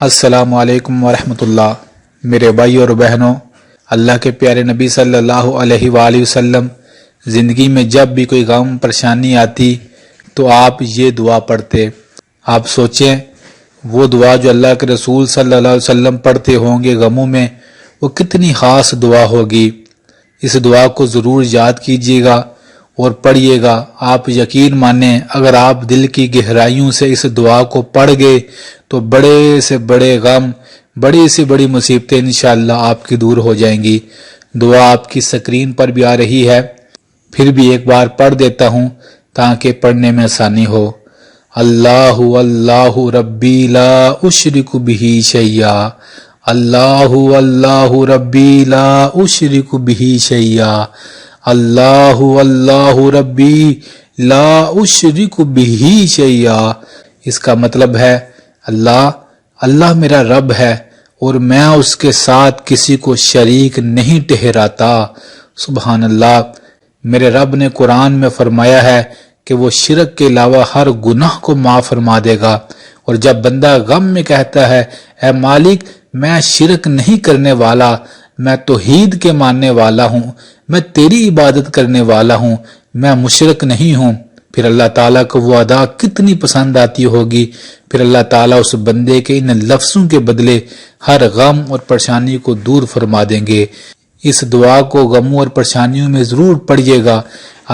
السلام علیکم ورحمۃ اللہ۔ میرے بھائی اور بہنوں، اللہ کے پیارے نبی صلی اللہ علیہ وآلہ وسلم زندگی میں جب بھی کوئی غم پریشانی آتی تو آپ یہ دعا پڑھتے۔ آپ سوچیں وہ دعا جو اللہ کے رسول صلی اللہ علیہ وسلم پڑھتے ہوں گے غموں میں، وہ کتنی خاص دعا ہوگی۔ اس دعا کو ضرور یاد کیجیے گا اور پڑھیے گا۔ آپ یقین مانیں اگر آپ دل کی گہرائیوں سے اس دعا کو پڑھ گئے تو بڑے سے بڑے غم، بڑی سے بڑی مصیبتیں انشاءاللہ آپ کی دور ہو جائیں گی۔ دعا آپ کی سکرین پر بھی آ رہی ہے، پھر بھی ایک بار پڑھ دیتا ہوں تاکہ پڑھنے میں آسانی ہو۔ اللہ اللہ ربی لا اشرک بہ شیئا، اللہ اللہ ربی لا اشرک بہ شیئا، اللہ اللہ ربی لا اشرک بہ شیئا۔ اس کا مطلب ہے اللہ میرا رب ہے اور میں اس کے ساتھ کسی کو شریک نہیں ٹھہراتا۔ سبحان اللہ۔ میرے رب نے قرآن میں فرمایا ہے کہ وہ شرک کے علاوہ ہر گناہ کو معاف فرما دے گا، اور جب بندہ غم میں کہتا ہے اے مالک میں شرک نہیں کرنے والا، میں توحید کے ماننے والا ہوں، میں تیری عبادت کرنے والا ہوں، میں مشرک نہیں ہوں، پھر اللہ تعالیٰ کو وہ ادا کتنی پسند آتی ہوگی۔ پھر اللہ تعالیٰ اس بندے کے ان لفظوں کے بدلے ہر غم اور پریشانی کو دور فرما دیں گے۔ اس دعا کو غموں اور پریشانیوں میں ضرور پڑھیے گا۔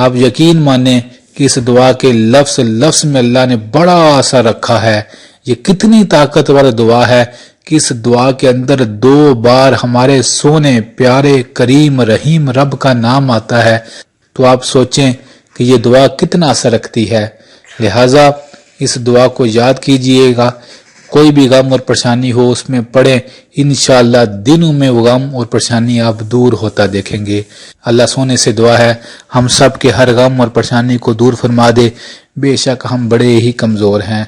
آپ یقین مانیں کہ اس دعا کے لفظ میں اللہ نے بڑا اثر رکھا ہے۔ یہ کتنی طاقتور دعا ہے کہ اس دعا کے اندر 2 بار ہمارے سونے پیارے کریم رحیم رب کا نام آتا ہے، تو آپ سوچیں کہ یہ دعا کتنا اثر رکھتی ہے۔ لہٰذا اس دعا کو یاد کیجئے گا، کوئی بھی غم اور پریشانی ہو اس میں پڑھیں، انشاءاللہ دنوں میں وہ غم اور پریشانی آپ دور ہوتا دیکھیں گے۔ اللہ سونے سے دعا ہے ہم سب کے ہر غم اور پریشانی کو دور فرما دے، بے شک ہم بڑے ہی کمزور ہیں۔